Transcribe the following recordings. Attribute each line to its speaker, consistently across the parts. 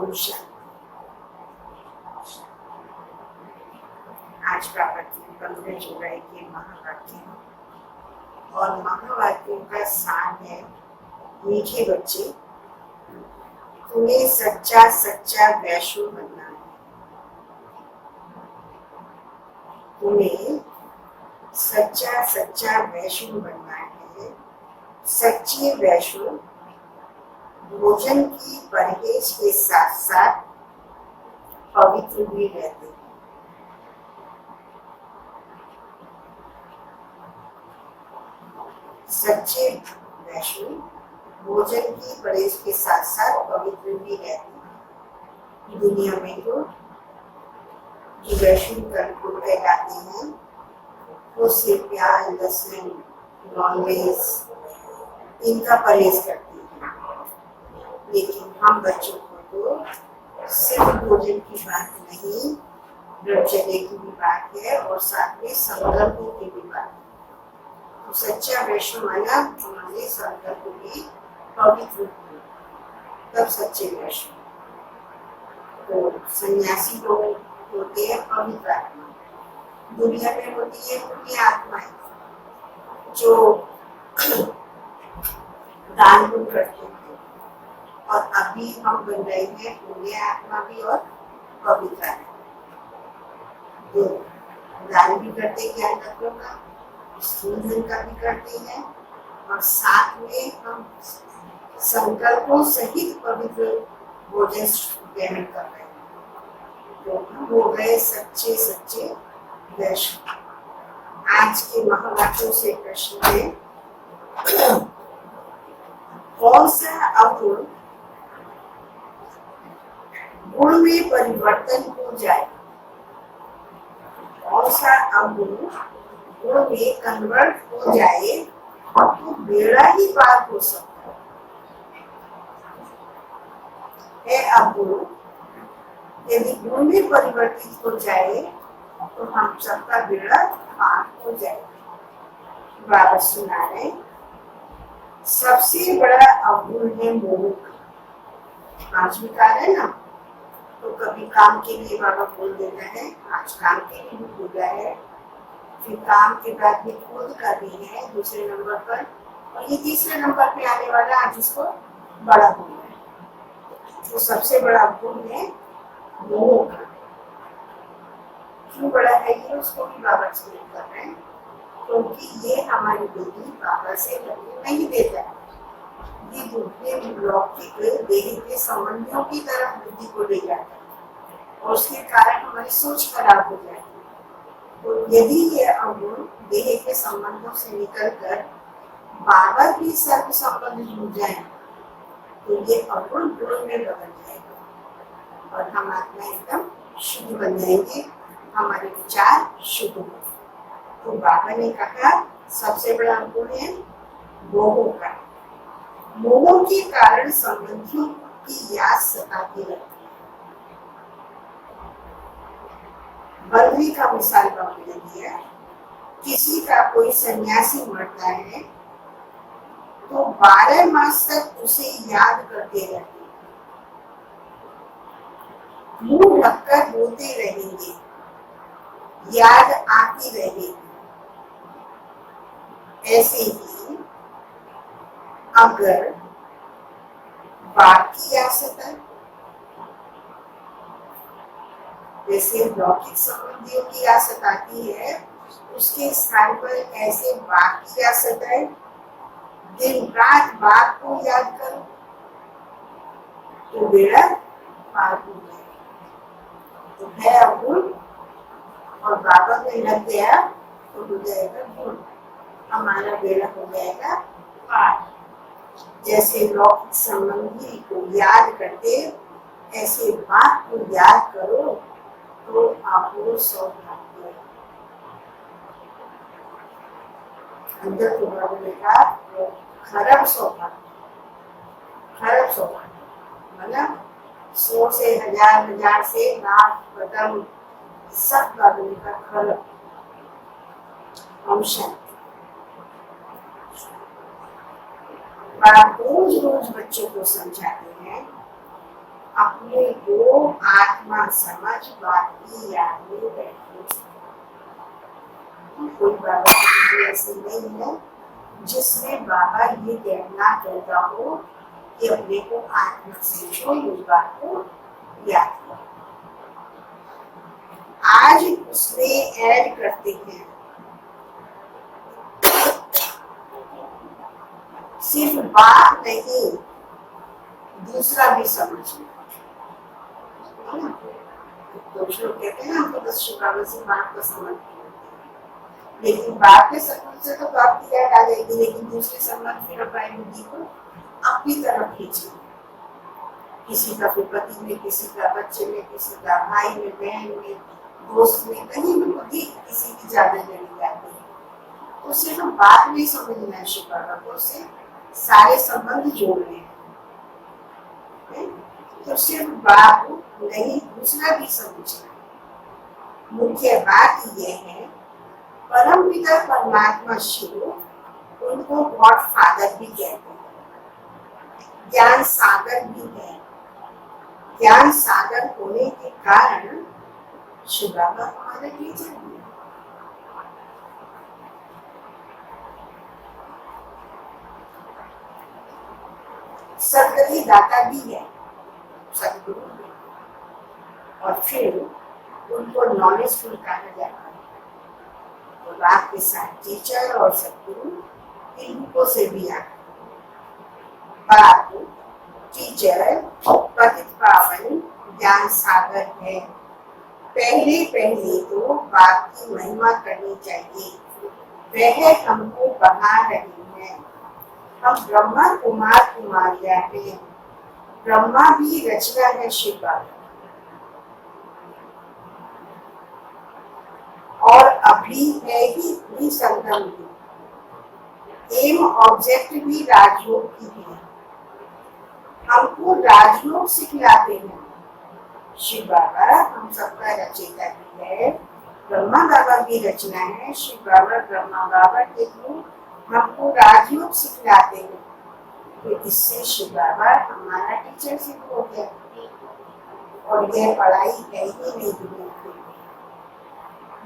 Speaker 1: ओम शांति। आज का पति 15 जुलाई के महावाक्य और महावाक्यों का सार है, मीठे बच्चे, तुम्हें सच्चा सच्चा वैष्णव बनना है। तुम्हें सच्चा सच्चा वैष्णव बनना है। सच्चे वैष्णव भोजन की परहेज के साथ साथ पवित्र भी रहते हैं। सच्चे वैष्णव भोजन की परहेज के साथ साथ पवित्र भी रहते हैं। दुनिया में तो जो वैष्णव कर्म कहलाते हैं वो सिर्फ प्याज, लहसुन, नॉनवेज इनका परहेज करते हैं, लेकिन हम बच्चों को तो सिर्फ भोजन की बात नहीं, ब्रह्मचर्य की भी बात है और साथ में संकल्पों की भी बात है। तो सच्चा वैष्णव माना हमारे संकल्प भी पवित्र हो, तब सच्चे वैष्णव। तो सन्यासी लोग होते हैं पवित्र आत्मा, दुनिया में होती है पुण्य आत्माएं जो दान पुण्य करते हैं, और अभी हम बन रहे हैं पुण्य आत्मा भी और पवित्र आत्मा। तो दान भी करते ज्ञान तत्वों का, धन का भी करते हैं, और साथ में हम संकल्पों सहित पवित्र भोजन ग्रहण कर रहे हैं। तो हम हो गए सच्चे सच्चे वैष्णव। आज के महावाक्यों से प्रश्न है, कौन सा अवगुण गुण में परिवर्तन हो जाए? कौन सा अवगुण गुण में कन्वर्ट हो जाए तो बेड़ा ही पार हो सकता है। अवगुण यदि गुण में परिवर्तित हो जाए तो हम सबका बेड़ा पार हो जाए। बाबा सुना रहे, सबसे बड़ा अवगुण है मोह। आज भी कहा है ना, तो कभी काम के लिए बाबा बोल देता है, आज काम के लिए भी बोला है, फिर काम के बाद में खुद का भी है दूसरे नंबर पर, और ये तीसरे नंबर पे आने वाला आज उसको बड़ा गुण है। तो सबसे बड़ा गुण है मोह का। क्यों बड़ा है ये, उसको भी बाबा एक्सप्लेन कर रहे हैं, क्योंकि ये हमारी बुद्धि बाबा से लगने नहीं देता है। ये बुद्धि लौकिक देह के संबंधियों की तरफ बुद्धि को ले जाता है, और उसके कारण हमारी सोच खराब हो जाती है। तो यदि ये अवगुण देह के संबंधों से निकलकर बाबा की सर्व संबंध हो जाए तो ये अवगुण गुण में बदल जाएगा और हम आत्मा एकदम शुद्ध बन जाएंगे, हमारे विचार शुद्ध होंगे। तो बाबा ने कहा सबसे बड़ा अवगुण है मोह का। मोह के कारण संबंधियों की याद सताती रहती है। बंदी का मिसाल बाबा ने दिया, किसी का कोई सन्यासी मरता है तो 12 मास तक उसे याद करते रहते, मुंह ढककर रोते रहेंगे, याद आती रहेगी। ऐसे ही अगर बाप की याद सताए, जैसे लौकिक संबंधियों की याद सताती है, उसके स्थान पर ऐसे बाप की याद सताए, दिन रात बाप को याद करो तो बेड़ा पार हो जाएगा। तो है अवगुण और बाबा में लग गया तो हो जाएगा गुण, हमारा बेड़ा हो जाएगा पार। जैसे लौकिक संबंधी को याद करते, ऐसे बाप को याद करो तो आपको सौभाग्य। अंदर तो बाबा ने कहा खराब सौभाग्य, खराब सौभाग्य मतलब 100 से 1000, 1000 से लाख कदम सब बाबा ने कहा खराब। हम शांति बाप रोज रोज बच्चों को समझाते हैं, अपने को आत्मा समझ बाकी याद में बैठे। कोई बाबा की ऐसे नहीं है जिसमें बाबा ये कहना कहता हो कि अपने को आत्मा समझो, इस बात को याद करो। आज उसमें ऐड करते हैं सिर्फ बात नहीं, दूसरा भी समझना। कुछ लोग कहते हैं हमको बस शुक्राना से बात को समझते हैं, लेकिन बात के संबंध से तो बात की याद आ जाएगी, लेकिन दूसरे संबंध फिर अपनी बुद्धि को अपनी तरफ खींचे। किसी का फिर पति में, किसी का बच्चे में, किसी का भाई में, बहन में, दोस्त में, कहीं भी बुद्धि किसी की ज्यादा जड़ी जाती है। तो सिर्फ बात नहीं समझना है शुक्राना को, उससे सारे संबंध जोड़ने हैं। तो सिर्फ बात नहीं, दूसरा भी समझना। मुख्य बात यह है परम पिता परमात्मा शिव, उनको गॉड फादर भी कहते हैं, ज्ञान सागर भी है। ज्ञान सागर होने के कारण शिव बाबा हमारे टीचर भी है। सदगति दाता भी है, सदगुरु भी, और फिर उनको नॉलेजफुल कहा जाता है। तो बाप के साथ टीचर और सदगुरु इनको से भी आता है। बाप टीचर पतित पावन ज्ञान सागर है। पहले पहले तो बाप की महिमा करनी चाहिए, वह हमको बढ़ा रही है। हम ब्रह्मा कुमार कुमारियां हैं, ब्रह्मा भी रचना है शिव बाबा, और अभी है ही संगम भी। एम ऑब्जेक्ट भी राजयोग की है, हमको राजयोग सिखलाते हैं। शिव बाबा हम सबका रचयिता भी है, ब्रह्मा बाबा की रचना है। शिव बाबा ब्रह्मा बाबा के थ्रू हमको राजयोग सिखलाते हैं। तो इससे शिव बाबा हमारा टीचर सिद्ध हो गया, और यह पढ़ाई है ही नहीं दुनिया की।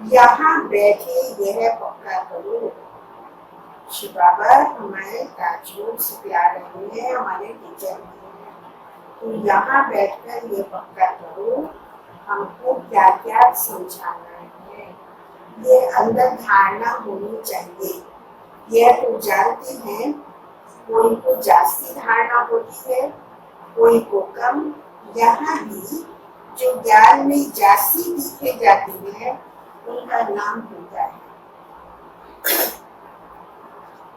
Speaker 1: यहाँ बैठे यह पक्का करो, शिव बाबा हमारे राजयोग सिखला रहे हैं, हमारे टीचर भी हैं। तो यहाँ बैठकर ये पक्का करो हमको क्या क्या समझाना है। ये अंदर धारणा होनी चाहिए। यह तो जानते हैं, कोई को जास्ती धारणा होती है, कोई को कम। यहाँ भी जो ज्ञान में जास्ती दिखे जाती है उनका नाम होता है,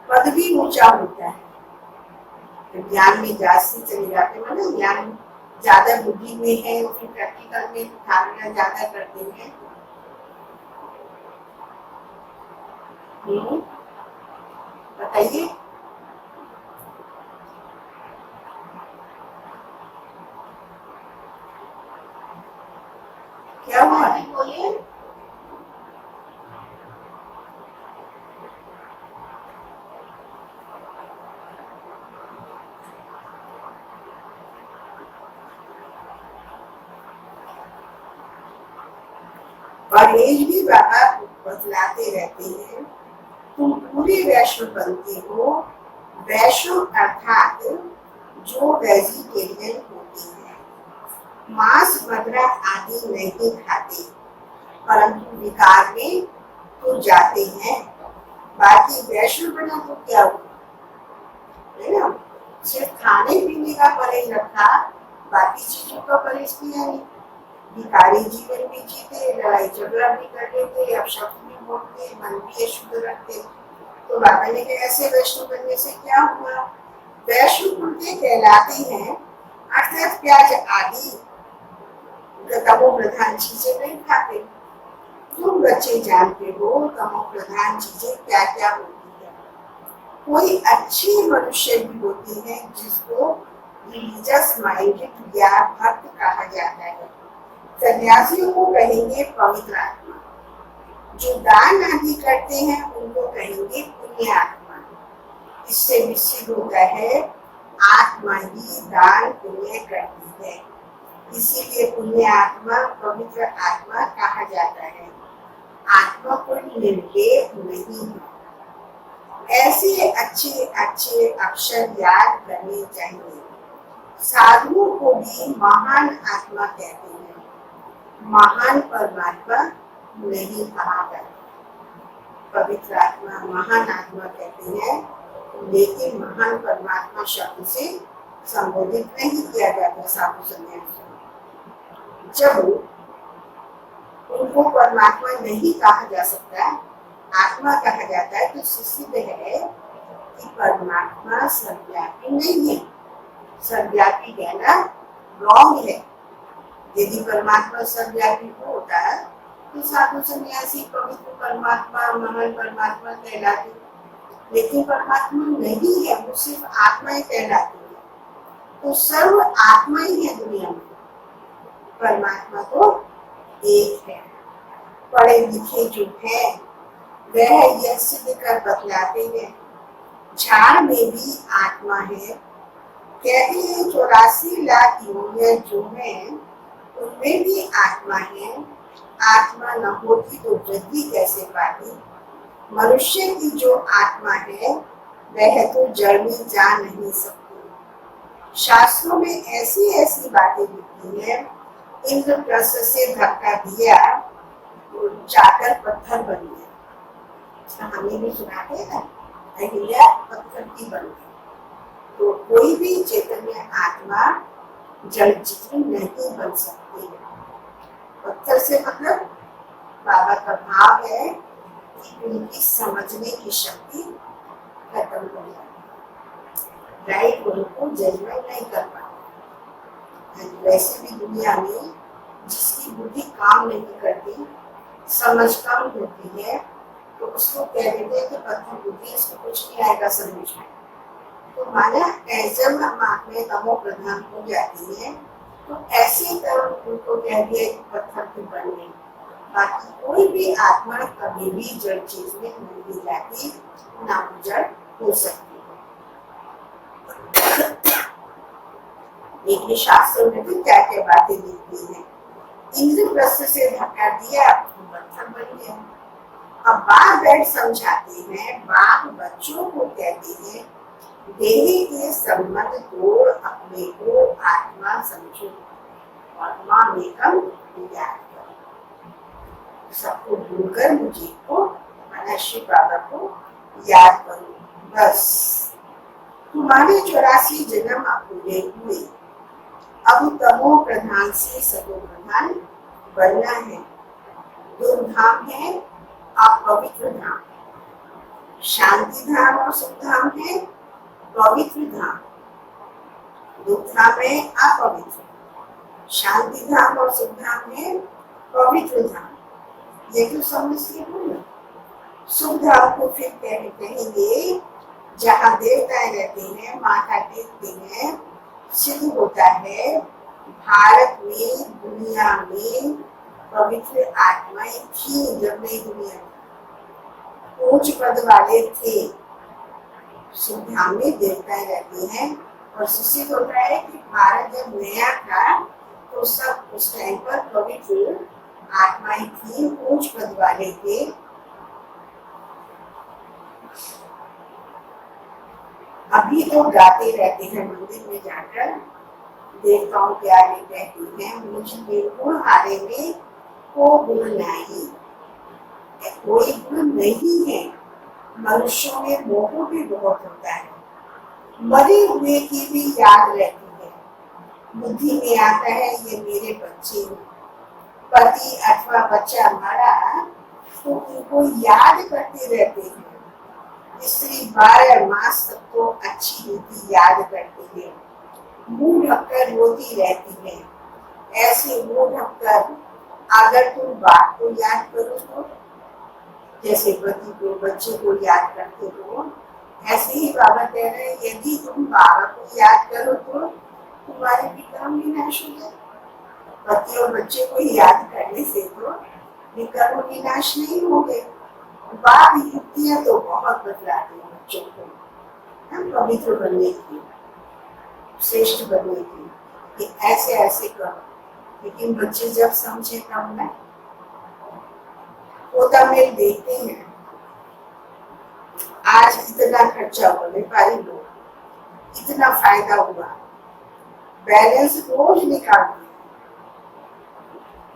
Speaker 1: पद भी ऊंचा होता है। तो ज्ञान में जास्ती चले जाते हैं ना, ज्ञान ज्यादा बुद्धि में है, फिर प्रैक्टिकल में धारणा ज्यादा करते हैं। बताइए क्या हुआ? बोलिए। परहेज भी बाबा बतलाते रहते हैं। तुम पूरे वैष्णव बनते हो। वैष्णव अर्थात जो वेजिटेरियन होते हैं, मांस मदिरा आदि नहीं खाते, परंतु विकार में तो जाते हैं। बाकी वैष्णव बना तो क्या हुआ, है ना? सिर्फ खाने पीने का परहेज रखा, बाकी चीजों का परहेज किया नहीं। भिखारी जीवन भी जीते, लड़ाई झगड़ा भी कर लेते, अपशब्द भी बोलते, मन भी अशुद्ध रखते। तो बाबा ने कहा ऐसे वैष्णव बनने से क्या हुआ? वैष्णव उनके कहलाते हैं, अर्थात प्याज आदि तमो प्रधान चीजें नहीं खाते। तुम बच्चे जानते हो तमो प्रधान चीजें क्या क्या होती है। कोई अच्छी मनुष्य भी होती है जिसको रिलीजियस माइंडेड या भक्त कहा जाता है। सन्यासियों को कहेंगे पवित्र आत्मा, जो दान आदि करते हैं उनको कहेंगे पुण्य आत्मा। इससे निश्चित होता है आत्मा ही दान पुण्य करती है। इसीलिए पुण्य आत्मा पवित्र आत्मा कहा जाता है। आत्मा कोई निर्लेप नहीं है। ऐसे अच्छे अच्छे अक्षर याद करने चाहिए। साधुओं को भी महान आत्मा कहते हैं, महान परमात्मा नहीं कहा जाता। पवित्र आत्मा महान आत्मा कहते हैं, लेकिन महान परमात्मा शब्द से संबोधित नहीं किया जाता साधु संन्यासियों। जब उनको परमात्मा नहीं कहा जा सकता, आत्मा कहा जाता है, तो सिद्ध है कि परमात्मा सर्वव्यापी नहीं है। सर्वव्यापी कहना रॉन्ग है। यदि परमात्मा सर्वव्यापी होता है तो साधु सन्यासी पवित्र परमात्मा महान परमात्मा कहलाते, लेकिन परमात्मा नहीं है, वो सिर्फ आत्मा ही कहलाती है। तो सर्व आत्मा ही है दुनिया में, परमात्मा तो एक है। पढ़े लिखे जो है वह यह सिद्ध कर बतलाते हैं, झाड़ में भी आत्मा है। कहते हैं 84 लाख योनियां जो है उनमें भी आत्मा है। आत्मा न होती तो वृद्धि कैसे पाती। मनुष्य की जो आत्मा है वह तो जड़ में जा नहीं सकती। शास्त्रों में ऐसी ऐसी बातें लिखी है, इंद्रप्रस्थ से धक्का दिया तो जाकर पत्थर बन गया। हमें भी सुनाते हैं ना, अहिल्या पत्थर की बन गई। तो कोई भी चैतन्य आत्मा जड़ जितनी नहीं बन सकती है। पत्थर से मतलब बाबा का भाव है कि उनकी समझने की शक्ति खत्म हो जाती, राइट उनको जजमेंट नहीं कर पाते। वैसे भी दुनिया में जिसकी बुद्धि काम नहीं करती, समझ कम होती है, तो उसको कह देते हैं कि पत्थर बुद्धि, इसको कुछ नहीं आएगा समझ में। तो माना जब हम आत्मा तमो प्रधान हो जाती है तो ऐसे तरह उनको कह दिया कि पत्थर की बन गई। बाकी कोई भी आत्मा कभी भी जड़ चीज में नहीं जाती, ना जड़ हो सकती है। लेकिन शास्त्रों में भी क्या क्या बातें लिखती है। इंद्रप्रस्थ से धक्का दिया तो पत्थर बन गया। अब बाप बैठ समझाते हैं, बाप बच्चों को कहते हैं देही के संबंध तोड़ अपने को आत्मा समझो, आत्मा में कम याद करो। सबको भूलकर मुझे को मनश्री बाबा को याद करो। बस तुम्हारे 84 जन्म पूरे हुए, अब तमो प्रधान से सतो प्रधान बनना है। दो धाम है, आप पवित्र धाम, शांति धाम और सुख धाम है पवित्र धाम। दुख धाम है अपवित्र, शांति धाम और सुख धाम है पवित्र धाम। ये तो समझते हो ना। सुख धाम को फिर कहेंगे जहाँ देवताएं रहते हैं, माता टेकते हैं, सिद्ध होता है भारत में दुनिया में पवित्र आत्माएं थी। जब नई दुनिया में उच्च पद वाले थे, सुख धाम में देवताएं रहती हैं। और सिद्ध होता है कि भारत जब नया था तो सब उस टाइम पर पवित्र आत्माएं थी, उच्च पद वाले थे। अभी तो गाते रहते हैं मंदिर में जाकर, देवताओं के आगे कहते हैं मुझ निर्गुण हारे में को गुण नहीं, कोई गुण नहीं है। मनुष्यों में मोह भी बहुत होता है, मरे हुए की भी याद रहती है। बुद्धि में आता है ये मेरे बच्चे, पति अथवा बच्चा मरा तो उनको याद करते रहते हैं। स्त्री 12 मास तक तो अच्छी रीति याद करती है, मुंह ढककर रोती रहती है। ऐसे मुंह ढककर अगर तुम बाप को याद करो तो, जैसे पति को बच्चे को याद करते हो, ऐसे ही बाबा कह रहे हैं यदि तुम बाबा को याद करो तो तुम्हारे विक्रम विनाश हो जाए। पति और बच्चे को याद करने से तो विक्रम विनाश नहीं हो गए। बाप युक्तियां तो बहुत बतलाते हैं बच्चों को, हम पवित्र बनने की, श्रेष्ठ बनने की, कि ऐसे ऐसे करो। लेकिन बच्चे जब समझे तब ना होता मेल देखते हैं। आज इतना खर्चा हुआ, व्यापारी लोग इतना फायदा हुआ, बैलेंस रोज निकालते,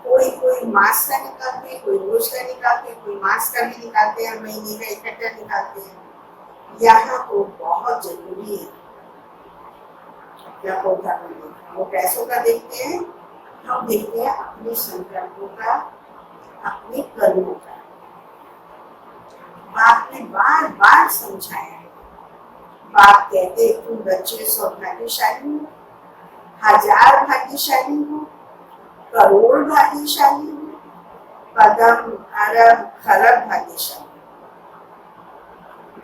Speaker 1: कोई मास का निकालते, कोई रोज का निकालते, कोई मास का भी निकालते हैं, महीने का इकट्ठा निकालते हैं। यहाँ तो बहुत जरूरी है क्या होता है। वो पैसों का देखते हैं, हम देखते हैं अपने संकल्पों का, अपने कर्मों का। बाप ने बार बार समझाया है। बाप कहते तुम बच्चे सौभाग्यशाली हो, 1000 भाग्यशाली हो, करोड़ भाग्यशाली हो, पदम अरब खरब भाग्यशाली।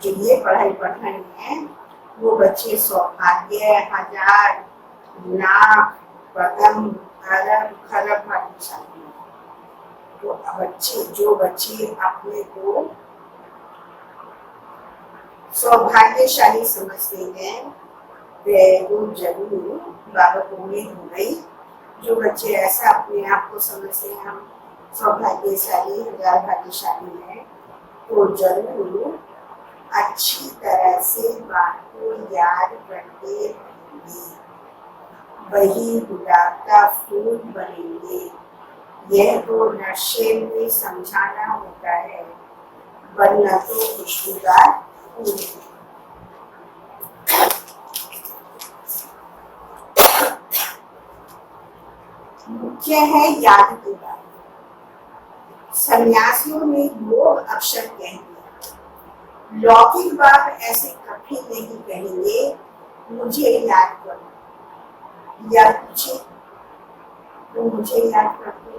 Speaker 1: जो ये पढ़ाई पढ़ रहे हैं वो बच्चे सौभाग्य, 1000 लाख पदम अरब खरब भाग्यशाली। तो जो बच्चे अपने को सौभाग्यशाली समझते हैं वे जरूर बाबा को उम्मीद हो गई। जो बच्चे ऐसा अपने आप को समझते हैं हम सौभाग्यशाली, 1000 भाग्यशाली है, तो जरूर अच्छी तरह से बात को याद करते रहेंगे, वही गुलाब का फूल बनेंगे। यह तो नशे में समझाना होता है, वरना तो खुशबूदार फूल। मुख्य है याद के बाद। सन्यासियों ने योग अक्षर कह दिया। लौकिक बाप ऐसे कभी नहीं कहेंगे मुझे याद करो या पूछे तो मुझे याद करते हो।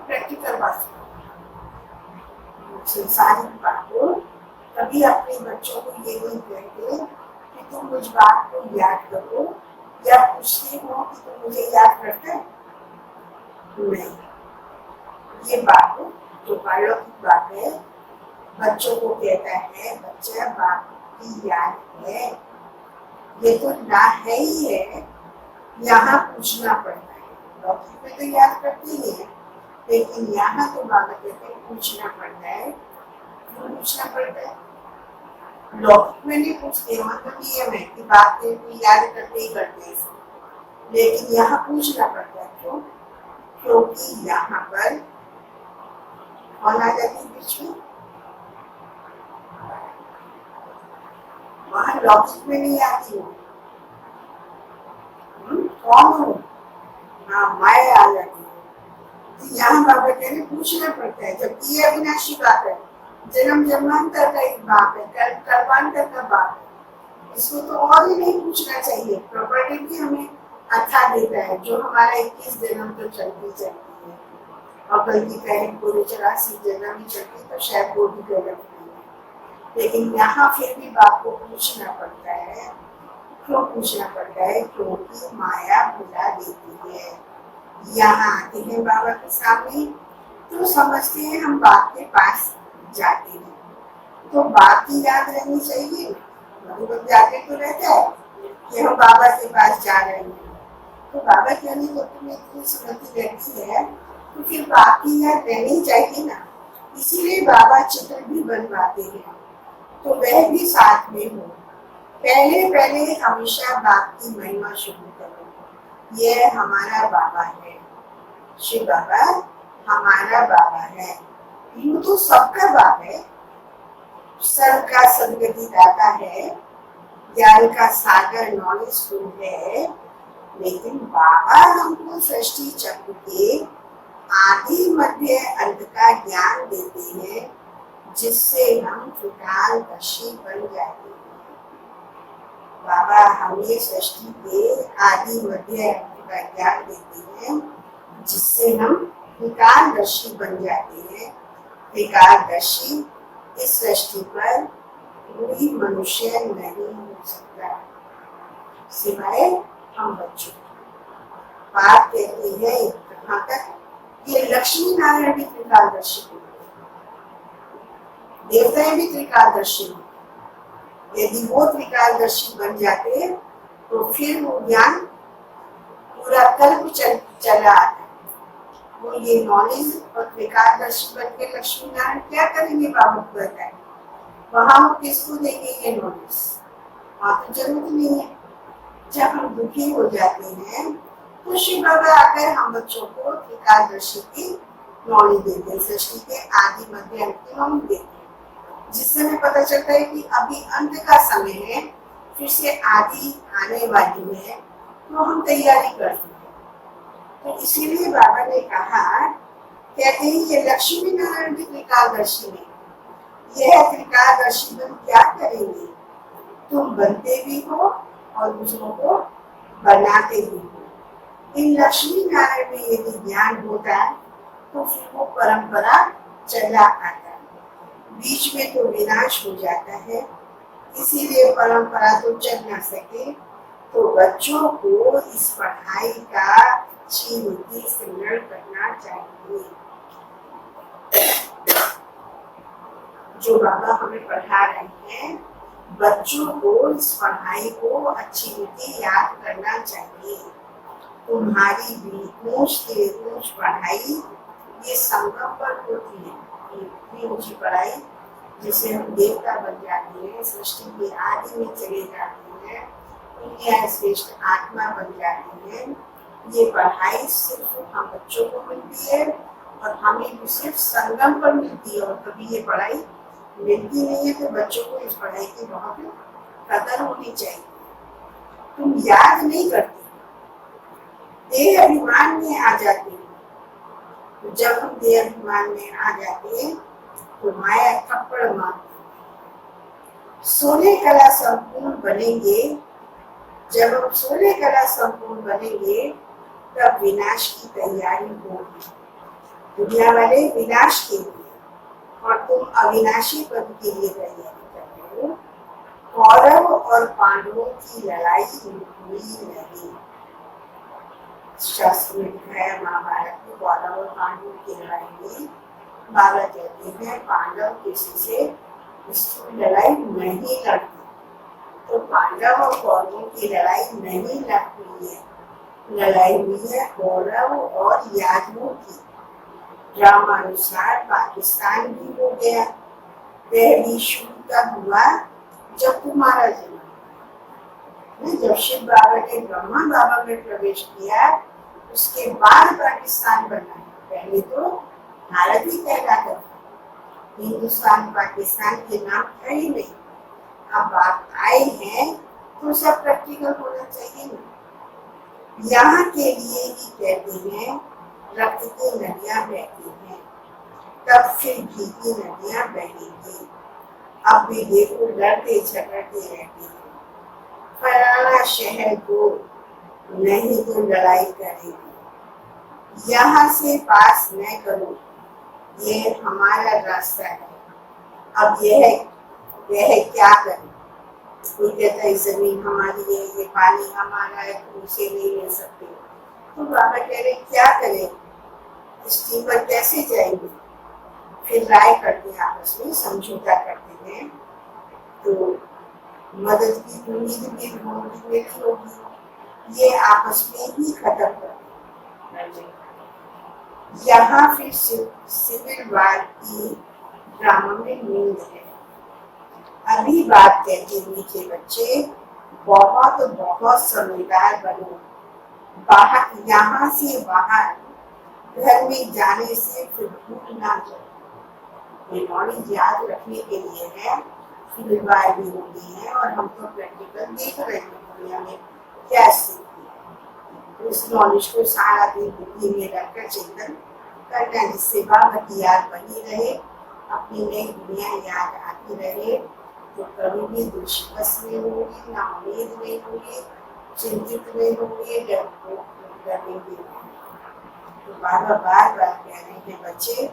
Speaker 1: प्रैक्टिकल बात, संसारिक बातों कभी अपने बच्चों को ये नहीं कहते कि तुम मुझ बात को याद करो, या पूछते हो कि तुम मुझे याद करते हो। नहीं, ये बात जो बड़ों की बात है, बच्चों को कहता है बच्चा बाप की याद है, ये तो ना है ही है, यहाँ पूछना पड़ता है। लौकिक में तो याद करते ही है, लेकिन यहाँ तो बाबा कहते हैं पूछना पड़ता है। क्यों पूछना पड़ता है? लौकिक में नहीं पूछते, मतलब ये है कि बात को याद करते ही करते हैं, लेकिन यहाँ पूछना पड़ता है। क्यों? क्योंकि यहाँ पर कौन आ जाती है बीच में? वहां लौकिक में नहीं आती हूँ, कौन हो? हाँ, मैं आ जाती हूँ। तो यहाँ बाबा कह रहे पूछना पड़ता है, जबकि ये अविनाशी बात है, जन्म जन्मांतर का एक बाप है, कल्पांतर का बाप है, इसको तो और ही नहीं पूछना चाहिए। प्रॉपर्टी भी हमें अच्छा देता है, जो हमारा 21 जन्म तो चलती है, और बल्कि पहले पूरे 84 जन्म ही चलती, तो शायद वो भी गलत नहीं है। लेकिन यहाँ फिर भी बाप को पूछना पड़ता है। क्यों पूछना पड़ता है? क्योंकि माया भुला देती है। यहाँ आते हैं बाबा के सामने तो समझते हैं हम बाप के पास जाते हैं, तो बाप की याद रहनी चाहिए। मधुबन जाते तो रहता है कि हम बाबा के पास जा रहे हैं, तो बाबा कहने को तुम्हें इतनी स्मृति रहती है, तो फिर बाप की याद रहनी चाहिए ना। इसीलिए बाबा चित्र भी बनवाते हैं, तो वह भी साथ में हो। पहले हमेशा बाप की महिमा शुरू करो। यह हमारा बाबा है, शिव बाबा हमारा बाबा है। यूं तो सबका बाप है, सबका सदगति दाता है, ज्ञान का सागर, नॉलेज फुल है, लेकिन बाबा हमको सृष्टि चक्र के आदि मध्य अंत का ज्ञान देते हैं, जिससे हम त्रिकालदर्शी बन जाते हैं। बाबा हमें सृष्टि के आदि मध्य अंत का ज्ञान देते हैं, जिससे हम त्रिकालदर्शी बन जाते हैं। त्रिकालदर्शी इस सृष्टि पर कोई मनुष्य नहीं हो सकता सिवाय हम बच्चों। बात कहते हैं कहाँ तक? ये लक्ष्मी नारायण भी त्रिकालदर्शी हैं, देवताएं भी त्रिकालदर्शी हैं। यदि वो त्रिकालदर्शी बन जाते तो फिर वो ज्ञान पूरा कल्प चला आता। वो ये नॉलेज और त्रिकालदर्शी बन के लक्ष्मी नारायण क्या करेंगे बाबा को बताए, वहां वो किसको देंगे ये नॉलेज, वहां तो जरूरत नहीं है। जब हम दुखी हो जाते हैं तो शिव बाबा आकर हम बच्चों को त्रिकालदर्शी की नॉलेज देते हैं, सृष्टि के आदि मध्य अंत की नॉलेज देते हैं, जिससे हमें पता चलता है कि अभी अंत का समय है, फिर से आदि आने वाली है, तो हम तैयारी करते हैं। तो इसीलिए बाबा ने कहा, कहते हैं ये लक्ष्मी नारायण की त्रिकालदर्शी में, यह त्रिकालदर्शी बन क्या करेंगे, तुम बनते भी हो और दूसरों को बनाते भी हो। इन लक्ष्मी नारायण में यदि ज्ञान होता है तो फिर वो परंपरा चला आता है, बीच में तो विनाश हो जाता है, इसीलिए परंपरा तो चल ना सके तो बच्चों को इस पढ़ाई का अच्छी नीति सिमरण करना चाहिए। जो बाबा हमें पढ़ा रहे हैं, बच्चों को इस पढ़ाई को अच्छी नीति याद करना चाहिए। तुम्हारी भी ऊंच पढ़ाई ये संगम पर होती है, इतनी ऊंची पढ़ाई जिसे हम देवता बन जाते हैं, सृष्टि के आदि में चले जाते हैं, दुनिया श्रेष्ठ आत्मा बन जाती है। ये पढ़ाई सिर्फ हम बच्चों को मिलती है और हमें भी सिर्फ संगम पर मिलती है, और कभी ये पढ़ाई मिलती नहीं है। तो बच्चों को इस पढ़ाई की बहुत कदर होनी चाहिए। तुम याद नहीं करते, देह अभिमान में आ जाते हैं, तो जब हम देह अभिमान में आ जाते हैं तो माया थप्पड़ मारती। सोने कला संपूर्ण बनेंगे, जब हम सोने कला संपूर्ण बनेंगे तब विनाश की तैयारी होगी। दुनिया वाले विनाश के लिए और तुम अविनाशी पद के लिए तैयारी कर रहे हो। कौरव और पांडवों की लड़ाई हुई नहीं, शास्त्र में लिखा है महाभारत में कौरव और पांडवों की लड़ाई हुई। बाबा कहते हैं पांडव किसी से लड़ाई नहीं लड़ती, तो पांडव और कौरवों की लड़ाई नहीं लड़ी है, लड़ाई हुई है कौरव और यादवों की। ड्रामानुसार पाकिस्तान भी हो गया। वह भी शुरू तब हुआ जब तुम्हारा जन्म, जब शिव बाबा ने ब्रह्मा बाबा में प्रवेश किया, उसके बाद पाकिस्तान बना। पहले तो भारत ही कहलाता था, हिंदुस्तान पाकिस्तान के नाम था ही नहीं। अब आप आए हैं तो सब प्रैक्टिकल होना चाहिए ना। यहाँ के लिए ही कहते हैं रक्त की नदियां बहती हैं, तब फिर घी की नदियां बहेंगी। अब भी देखो लड़ते झगड़ते रहते हैं, फलाना शहर को नहीं तो लड़ाई करेगी, यहाँ से पास न करो, ये हमारा रास्ता है। अब यह क्या करे, कोई कहता है जमीन हमारी है, ये पानी हमारा है, तुम उसे नहीं ले सकते। तो बाबा कह रहे क्या करें, स्टीमर कैसे जाएंगे। फिर राय करते हैं, आपस में समझौता करते हैं, तो मदद की उम्मीद भी होगी, ये आपस में ही खत्म कर। यहाँ फिर सिविल वार की ड्रामा में नींद है। अभी बात कहते मीठे बच्चे, बहुत बहुत समझदार बनो। बाहर यहाँ से बाहर घर में जाने से फिर भूल ना जाओ। ये नॉलेज याद रखने के लिए है, फिर बार भी होती है और हम तो प्रैक्टिकल देख रहे हैं दुनिया में क्या स्थिति है। उस नॉलेज को सारा दिन बुद्धि में रखकर चिंतन करना, जिससे बाबा की याद बनी रहे, अपनी नई दुनिया याद आती रहे, तो कभी भी दुश्मस नहीं होगी, ना उम्मीद नहीं होगी, चिंतित नहीं होगी, डरेंगे। तो बाबा बार बार कह रहे हैं बच्चे,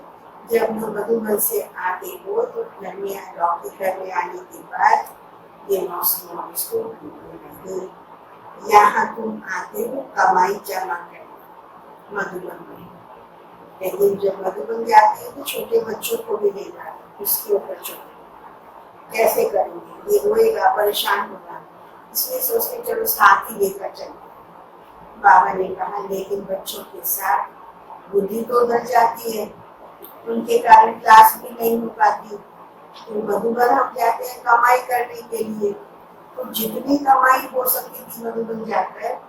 Speaker 1: जब मधुबन से आते हो तो घर में लौकी करने आने के बाद ये मौसम इसको नहीं, यहाँ तुम आते हो कमाई जमा करने मधुबन में, लेकिन जब मधुबन जाते हैं तो छोटे बच्चों को भी ले जाते, उसके ऊपर छोटे कैसे करेंगे, ये रोएगा परेशान होगा, इसलिए सोचते चलो साथ ही लेकर चलते। बाबा ने कहा लेकिन बच्चों के साथ बुद्धि तो उधर जाती है, उनके कारण क्लास भी नहीं हो पाती। तो मधुबन हम जाते हैं कमाई करने के लिए, तो जितनी कमाई हो सकती थी मधुबन जाकर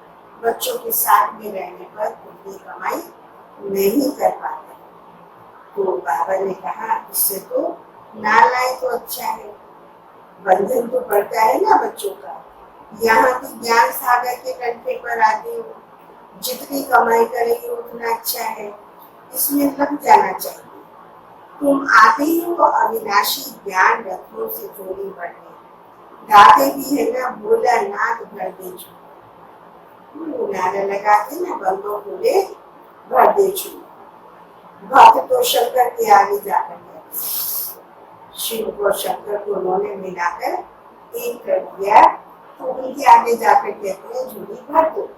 Speaker 1: बच्चों के साथ में रहने पर उतनी कमाई नहीं कर पाते। तो बाबा ने कहा इससे तो ना लाए तो अच्छा है, बंधन तो पड़ता है ना बच्चों का। यहाँ की ज्ञान सागर के कंठे पर आते हो, जितनी कमाई करेंगे उतना अच्छा है, इसमें लग जाना चाहिए। तुम आते ही हो अविनाशी ज्ञान रत्नों से जोड़ी बढ़ने, गाते भी है ना बोला नाद भर दे छू, नारा लगाते ना बंदों बोले भर दे छू। भक्त तो शंकर के आगे जाकर गए, शिव और शंकर को उन्होंने मिलाकर एक कर दिया, तो उनके आगे जाकर कहते हैं झूली भर दो।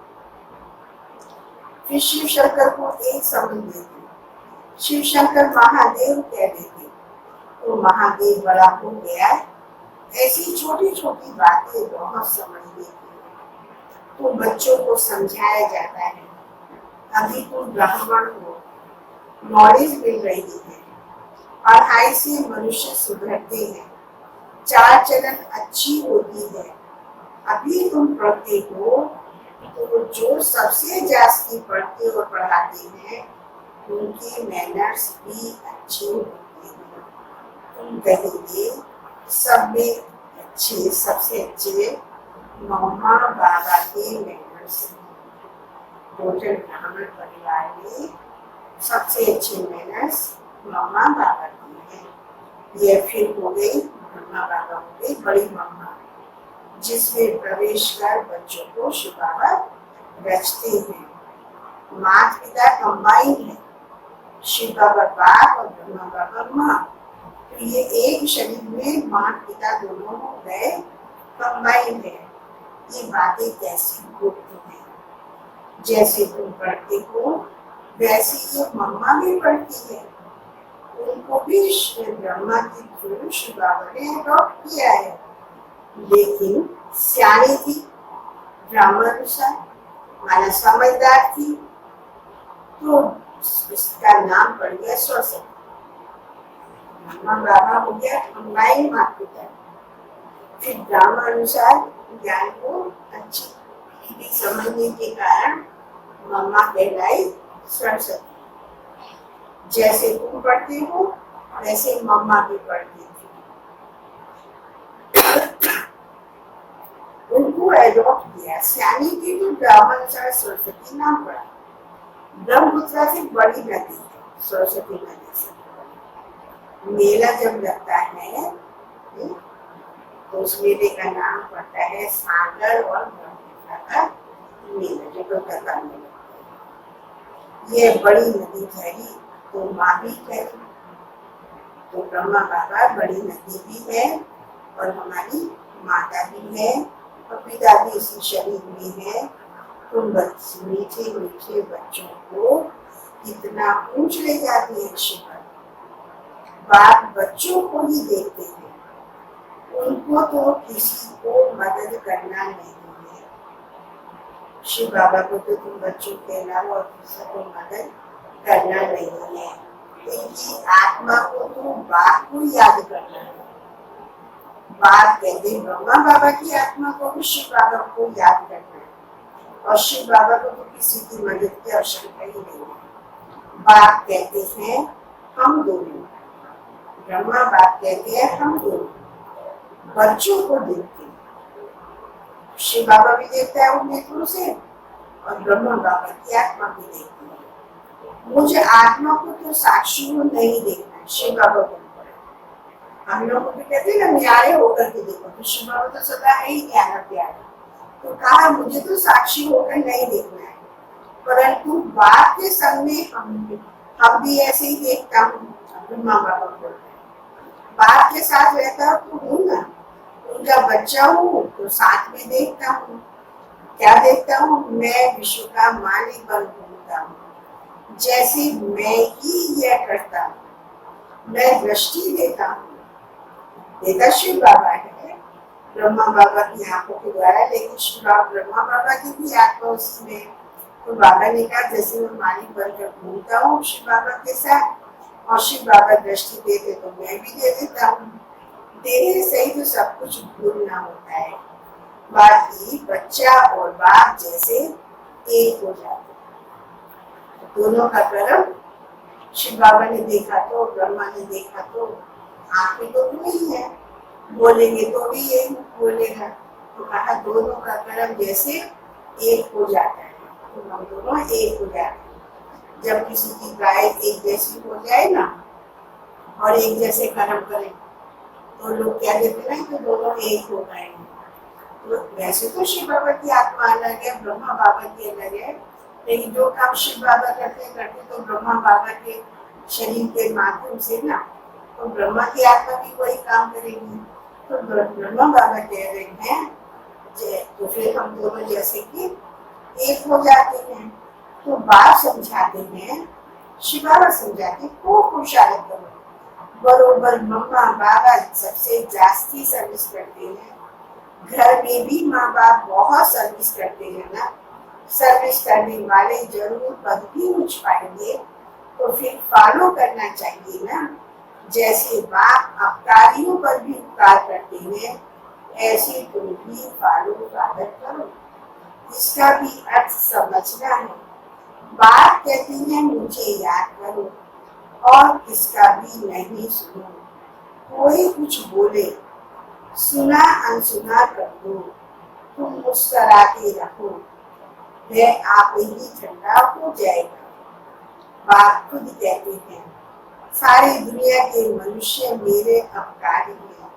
Speaker 1: फिर शिव शंकर को एक समझ देते, शिव शंकर महादेव कह देते, तो महादेव बड़ा हो गया। ऐसी छोटी छोटी बातें बहुत समझने की, तो बच्चों को समझाया जाता है। अभी तुम ब्राह्मण हो, नॉलेज मिल रही है, पढ़ाई से मनुष्य सुधरते हैं, चाल चलन अच्छी होती है। अभी तुम पढ़ते हो, तो जो सबसे जास्ती पढ़ते और पढ़ाते हैं उनके मैनर्स भी अच्छे होते हैं। तुम कहेंगे सब में अच्छे, सबसे अच्छे मम्मा बाबा के मैनर्स हैं। टोटल ब्राह्मण परिवार में सबसे अच्छे मैनर्स मम्मा बाबा की हैं। ये फिर हो गई मम्मा बाबा, हो गई बड़ी मम्मा, जिसमें प्रवेश कर बच्चों को शिव बाबा रचते हैं। माता पिता कंबाइन है, शिव बाबा बाप और ब्रह्मा बाबा माँ, तो ये एक शरीर में माता पिता दोनों हो गए, कंबाइन है। ये बातें कैसी गुप्त है, जैसे तुम पढ़ते हो वैसे ये मम्मा भी पढ़ती है, उनको भी ब्रह्मा के थ्रू शिव बाबा ने अडॉप्ट किया है। लेकिन सियानी थी, ब्राह्मणानुसार माना समझदार थी, तो इसका नाम पड़ गया सरस्वती। ब्रह्मा बाबा हो गया कंबाइन माता पिता, फिर ब्राह्मणानुसार ज्ञान को अच्छी समझने के कारण मम्मा कहलाई सरस्वती। जैसे तुम पढ़ते हो वैसे मम्मा भी पढ़ती थी, उनको एडॉप्ट किया। सियानी थी तो ब्राह्मणानुसार सरस्वती नाम पड़ा। ब्रह्मपुत्र से बड़ी नदी सरस्वती नदी से। मेला जब लगता है तो उस मेले का नाम पड़ता है सागर और ब्रह्मपुत्र का मेला, जो कोलकाता में लगता है। ये बड़ी नदी ठहरी तो माँ भी ठहरी, तो ब्रह्मा बाबा बड़ी नदी भी है और हमारी माता भी है और पिता भी इसी शरीर में है। तुम मीठे मीठे बच्चों को इतना ऊंच ले जाती है शिव बाप, बच्चों को ही देखते हैं, उनको तो किसी को मदद करना नहीं है। शिव बाबा को तो तुम बच्चों के अलावा और किसी को मदद करना नहीं है। इनकी आत्मा को तो बाप को याद करना है। बाप कहते ब्रह्मा बाबा की आत्मा को भी शिव बाबा को याद करना है, और शिव बाबा को तो किसी की मदद की आवश्यकता ही नहीं है। बाप कहते हैं हम दोनों, ब्रह्मा बाप कहते हैं हम दोनों बच्चों को देखते हैं। शिव बाबा भी देखता है उन नेत्रों से और ब्रह्मा बाबा की आत्मा भी देखती है। मुझे आत्मा को तो साक्षी को नहीं देखना है, शिव बाबा को। हम लोग भी कहते हैं ना न्यारे होकर के देखो, तो शिव बाबा तो सदा है ही न्यारा प्यारा। तो कहा मुझे तो साक्षी होकर नहीं देखना है, परंतु बाप के संग में हम भी ऐसे ही देखता हूँ। ब्रह्मा बाबा बोलते हैं बाप के साथ रहता तो हूँ ना, उनका बच्चा हूँ तो साथ में देखता हूँ। क्या देखता हूँ? मैं विश्व का मालिक बन घूमता हूँ, जैसे मैं ही यह करता हूँ। मैं दृष्टि देता हूँ, देता शिव बाबा है ब्रह्मा बाबा की आंखों के द्वारा, लेकिन शिव ब्रह्मा बाबा की भी आत्मा उसमें, तो बाबा ने कहा जैसे मैं मालिक बनकर घूमता हूँ शिव बाबा के साथ और शिव बाबा दृष्टि देते तो मैं भी दे देता हूँ, देने से ही तो सब कुछ भूलना होता है। बाकी बच्चा और बाप जैसे एक हो जाते, दोनों का कर्म शिव बाबा ने देखा तो ब्रह्मा ने देखा तो आंख में तो नहीं है, बोलेंगे तो भी यही बोलेगा। तो कहा दोनों का कर्म जैसे एक हो जाता है, तो हम दोनों एक हो जाते हैं। जब किसी की गाय एक जैसी हो जाए ना और एक जैसे कर्म करें तो लोग क्या देते ना कि दोनों एक हो गए। तो वैसे तो शिव बाबा की आत्मा अलग है, ब्रह्मा बाबा की अलग है, लेकिन जो काम शिव बाबा करते तो ब्रह्मा बाबा के शरीर के माध्यम से ना, तो ब्रह्मा की आत्मा भी वही काम करेगी। तो ब्रह्मा बाबा कह रहे हैं तो फिर हम दोनों जैसे कि एक हो जाते हैं। तो बाप समझाते हैं, शिव बाबा समझाते खूब पुरुषार्थ करो, बरोबर मम्मा बाबा सबसे जास्ती सर्विस करते हैं। घर में भी माँ बाप बहुत सर्विस करते हैं ना, सर्विस करने वाले जरूर पद भी उठ पाएंगे, तो फिर फॉलो करना चाहिए ना। जैसे बाप अपकारियों पर भी उपकार करते हैं, ऐसे तुम भी फॉलो आदर करो। इसका भी अर्थ समझना है। बाप कहते हैं मुझे याद करो और किसका भी नहीं सुनो, कोई कुछ बोले सुना अनसुना कर दो, तुम मुस्कुराते रहो, वह आप ही ठंडा हो जाएगा। बाप खुद कहते हैं सारी दुनिया के मनुष्य मेरे अपकारी हैं,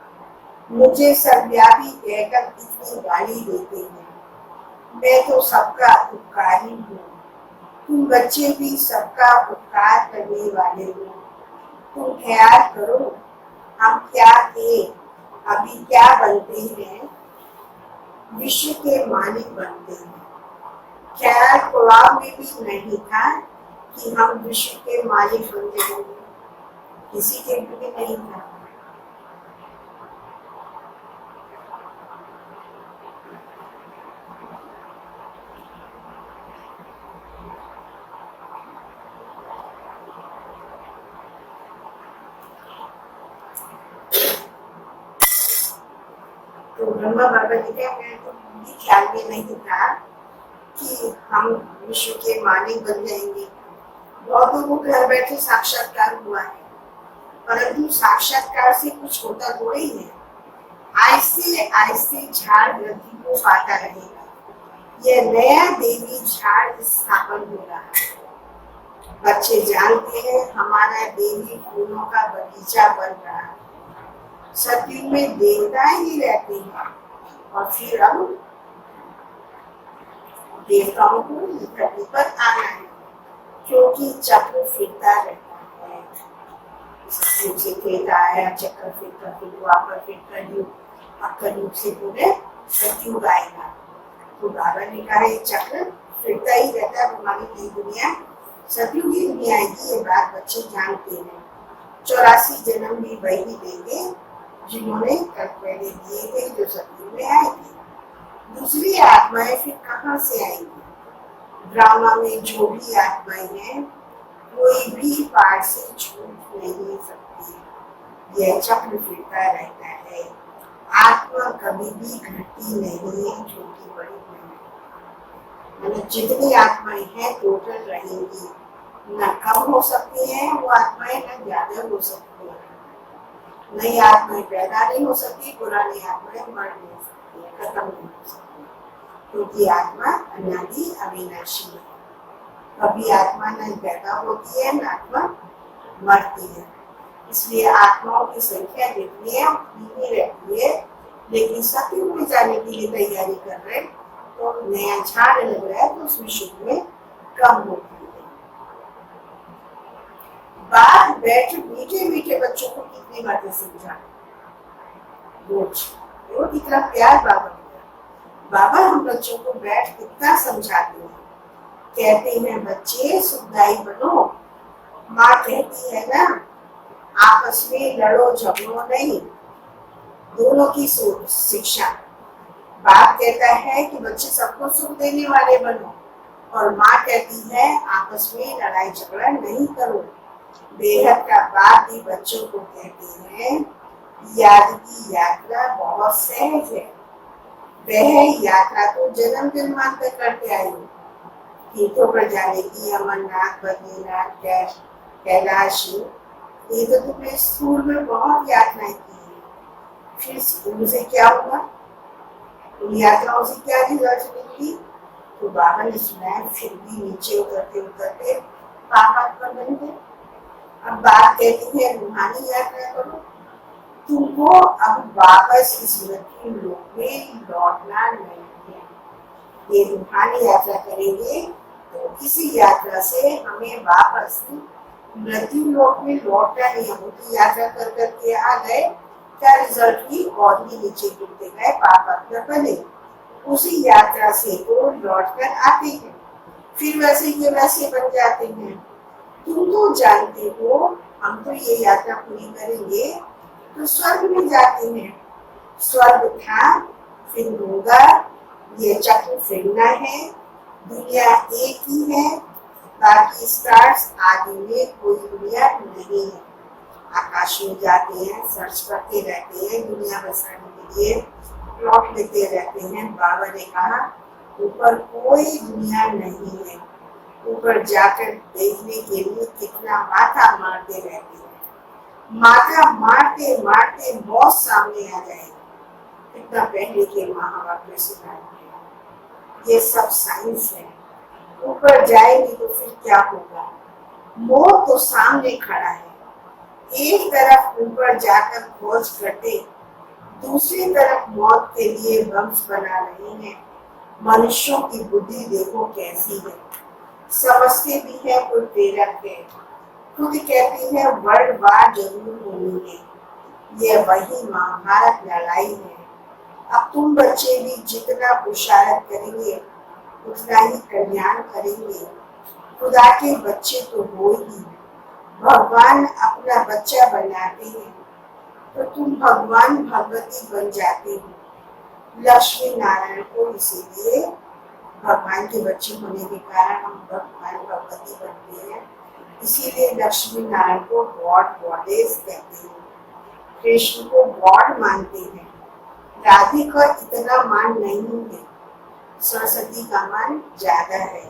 Speaker 1: मुझे सर्वव्यापी कहकर इतनी गाली देते हैं, मैं तो सबका उपकारी हूँ। तुम बच्चे भी सबका उपकार करने वाले हो, तुम ख्याल करो हम क्या थे, अभी क्या बनते हैं, विश्व के मालिक बनते हैं। ख्याल ख्वाब में भी नहीं था कि हम विश्व के मालिक बनते होंगे, किसी के भी नहीं था। तो ब्रह्मा बाबा जी क्या तो ख्याल में नहीं था कि हम विश्व के मालिक बन जाएंगे। बहुतों को घर बैठे साक्षात्कार हुआ है, परंतु साक्षात्कार से कुछ होता थोड़ी है। आहिस्ते आहिस्ते झाड़ वृद्धि को पाता रहेगा। यह नया देवी झाड़ स्थापन हो रहा है। बच्चे जानते हैं हमारा देवी फूलों का बगीचा बन रहा है। सतयुग में देवता ही रहते हैं और फिर अब देवताओं को धरती पर आना है, क्योंकि चक्र फिरता रहता है। से फिरता आया चक्र फिरता फिर द्वापर फिर कलयुग, अब कलयुग से पूरे सतयुग आएगा। तो बाबा ने कहा ये चक्र फिरता ही रहता है, हमारी नई दुनिया सतयुग की दुनिया आएगी। ये बात बच्चे जानते हैं। 84 जन्म भी वही देंगे जिन्होंने कल पहले दिए थे, जो सतयुग में आएंगे। दूसरी आत्माएं फिर कहाँ से आएंगी? ड्रामा में जो भी आत्माएं हैं कोई भी पार से छूट नहीं सकती। यह चक्र फिरता रहता है। आत्मा कभी भी घटती नहीं है, छोटी बड़ी नहीं। मतलब जितनी आत्माएं हैं टोटल रहेंगी, न कम हो सकती है वो आत्माएं, न ज्यादा हो सकती है। नई आत्माएं पैदा नहीं हो सकती, पुरानी आत्माएं मर नहीं सकती है, खत्म नहीं हो सकती, क्योंकि आत्मा अनादि अविनाशी है। कभी आत्मा न पैदा होती है न आत्मा मरती है। इसलिए आत्माओं की संख्या जितनी है उतनी ही रहती है। लेकिन सतयुग में जाने के लिए तैयारी कर रहे तो नया झाड़ लग रहा है, तो उसमें शुद्ध में कम होती है। बात बैठ मीठे मीठे बच्चों को कितनी बातें समझा, रोज कितना प्यार बाबा हम बच्चों को बैठ कितना समझाते हैं। कहते हैं बच्चे सुखदाई बनो। माँ कहती है ना आपस में लड़ो झगड़ो नहीं, दोनों की शिक्षा। बाप कहता है कि बच्चे सबको सुख देने वाले बनो। और माँ कहती है आपस में लड़ाई झगड़ा नहीं करो। बेहद का बाप भी बच्चों को कहते हैं याद की यात्रा बहुत सहज है। वह यात्रा तो जन्म जन्मांतर करते आई हो। तीर्थों पर जाने की, अमरनाथ, बद्रीनाथ, कैलाश, ये तो तुमने स्कूल में बहुत यात्राएं की है। फिर स्कूल से क्या हुआ? उन यात्राओं से क्या रिजल्ट निकली? तो बाबा ने सुनाया फिर भी नीचे उतरते उतरते पाप पर बन गए। अब बात कहती है रूहानी यात्रा करो। तुमको अब वापस इस मृत्यु लोक में लौटना नहीं है। ये रूहानी यात्रा करेंगे तो इसी यात्रा से हमें वापस मृत्यु लोक में लौटना नहीं है। तो यात्रा कर करके आ गए, क्या रिजल्ट की? और भी नीचे गिरते गए, पाप अपना बने। उसी यात्रा से तो लौट कर आते हैं, फिर वैसे के वैसे बन जाते हैं। तुम तो जानते हो हम तो ये यात्रा पूरी करेंगे तो स्वर्ग में जाते हैं। स्वर्ग था, फिर होगा, ये चक्र फिरना है। दुनिया एक ही है, बाकी स्टार्स आदि में कोई दुनिया नहीं है। आकाश में जाते हैं, सर्च करते रहते हैं दुनिया बसाने के लिए, प्लॉट लेते रहते हैं। बाबा ने कहा ऊपर कोई दुनिया नहीं है। ऊपर जाकर देखने के लिए कितना माथा मारते रहते हैं। माथा मारते मारते मौत सामने आ जाएगी। कितना पहले के महावाक्य सुनाए। ये सब साइंस है। ऊपर जाएंगे तो फिर क्या होगा? मौत तो सामने खड़ा है। एक तरफ ऊपर जाकर खोज करते, दूसरी तरफ मौत के लिए बम्स बना रहे हैं। मनुष्यों की बुद्धि देखो कैसी है। समझते भी है कोई प्रेरक है। खुद कहती है वर्ल्ड वार जरूर होनी है। यह वही महाभारत लड़ाई है। अब तुम बच्चे भी जितना बुशारत करेंगे उतना ही कल्याण करेंगे। खुदा के बच्चे तो हो ही। भगवान अपना बच्चा बनाते हैं तो तुम भगवान भगवती बन जाते हो। लक्ष्मी नारायण को इसीलिए भगवान के बच्चे होने के कारण हम भगवान भगवती बनते हैं। इसीलिए लक्ष्मी नारायण को गॉड गॉडेस कहते हैं। कृष्ण को गॉड मानते हैं। राधे का इतना मान नहीं है, सरस्वती का मान ज्यादा है।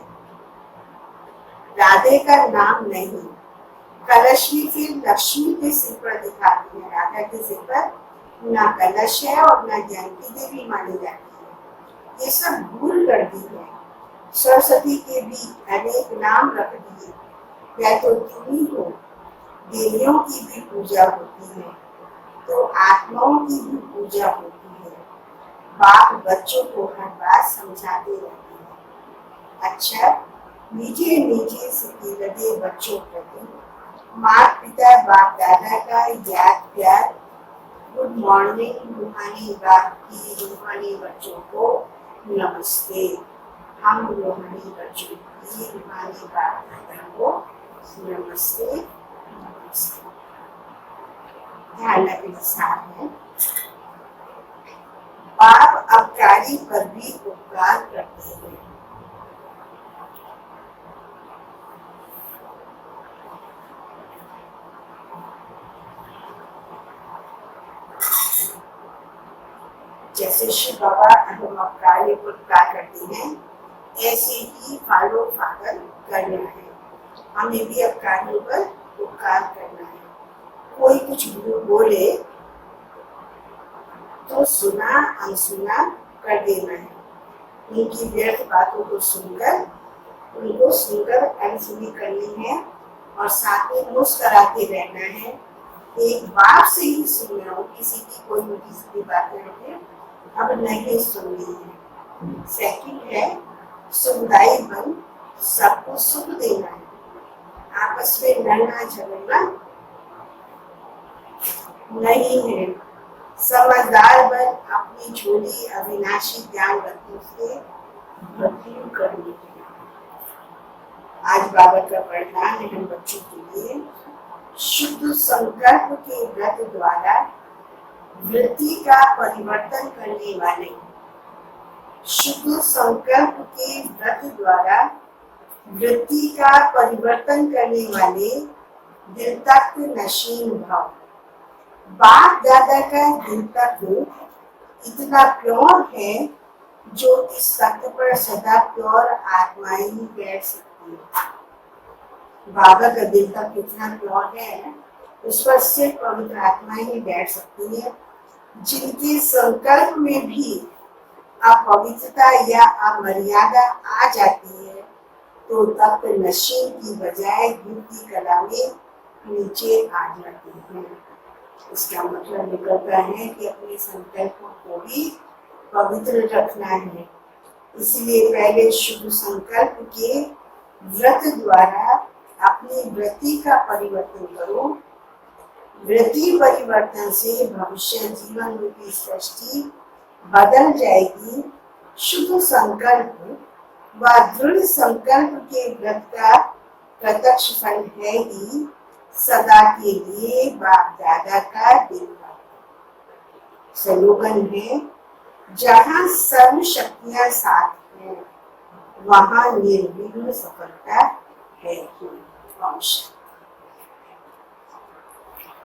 Speaker 1: राधे का नाम नहीं। कलश भी फिर लक्ष्मी के सिर पर दिखाती है। राधा के सिर पर ना कलश है और ना जानकी देवी मानी जाती है। ये सब भूल कर दी है। सरस्वती के भी अनेक नाम रख दिए। वह तो तुम ही हो। देवियों की भी पूजा होती है तो आत्माओं की भी पूजा होती है। बाप बच्चों को हर बात समझाते रहते हैं। अच्छा, मीठे मीठे सिक्के लगे बच्चों प्रति माता पिता बाप दादा का याद प्यार। गुड मॉर्निंग रूहानी बाप की रूहानी बच्चों को नमस्ते। हम रूहानी बच्चों की रूहानी बाप दादा को नमस्ते नमस्ते। ध्यान के साथ है बाप अपकारी पर भी उपकार करते हैं। जैसे शिव बाबा हम अपकारी पर उपकार करते हैं, ऐसे ही फॉलो फादर करना है। हमें भी अपकारियों पर उपकार करना है। कोई कुछ बोले तो सुना अनसुना कर देना है। उनकी व्यर्थ बातों को सुनकर अनसुनी करनी है और साथ में मुस्कुराते रहना है। एक बाप से ही सुनना हो, किसी की कोई उनकी सीधी बातें होती अब नहीं सुननी है। सेकंड है सुखदाई बन सबको सुख देना है। आपस में लड़ना झगड़ना नहीं है। समझदार बन अपनी झोली अविनाशी ज्ञान रत्नों से भरपूर करनी है। आज बाबा का वरदान है हम बच्चों के लिए। शुद्ध संकल्प के व्रत द्वारा वृत्ति का परिवर्तन करने वाले। शुद्ध संकल्प के व्रत द्वारा वृत्ति का परिवर्तन करने वाले दिल तत्व नशीन भाव। बाप दादा का दिल तत्व इतना प्योर है जो इस तत्व पर सदा प्योर आत्माएं ही बैठ सकती है। बाबा का दिल तत्व इतना प्योर है, उस पर सिर्फ पवित्र आत्माएं ही बैठ सकती है। जिनके संकल्प में भी अपवित्रता या अमर्यादा आ जाती है तो तत्व नशीन की बजाय धूप की कला में नीचे आ जाती है। इसका मतलब निकलता है कि अपने संकल्पों को भी पवित्र रखना है। इसलिए पहले शुभ संकल्प के व्रत द्वारा अपनी वृत्ति का परिवर्तन करो। वृत्ति परिवर्तन से भविष्य जीवन रूपी सृष्टि बदल जाएगी। शुभ संकल्प व दृढ़ संकल्प के व्रत का प्रत्यक्ष फल है ही सदा के लिए बाप दादा का दिल का स्लोगन है, जहाँ सर्व शक्तियां साथ हैं वहाँ निर्विघ्न सफलता है ही।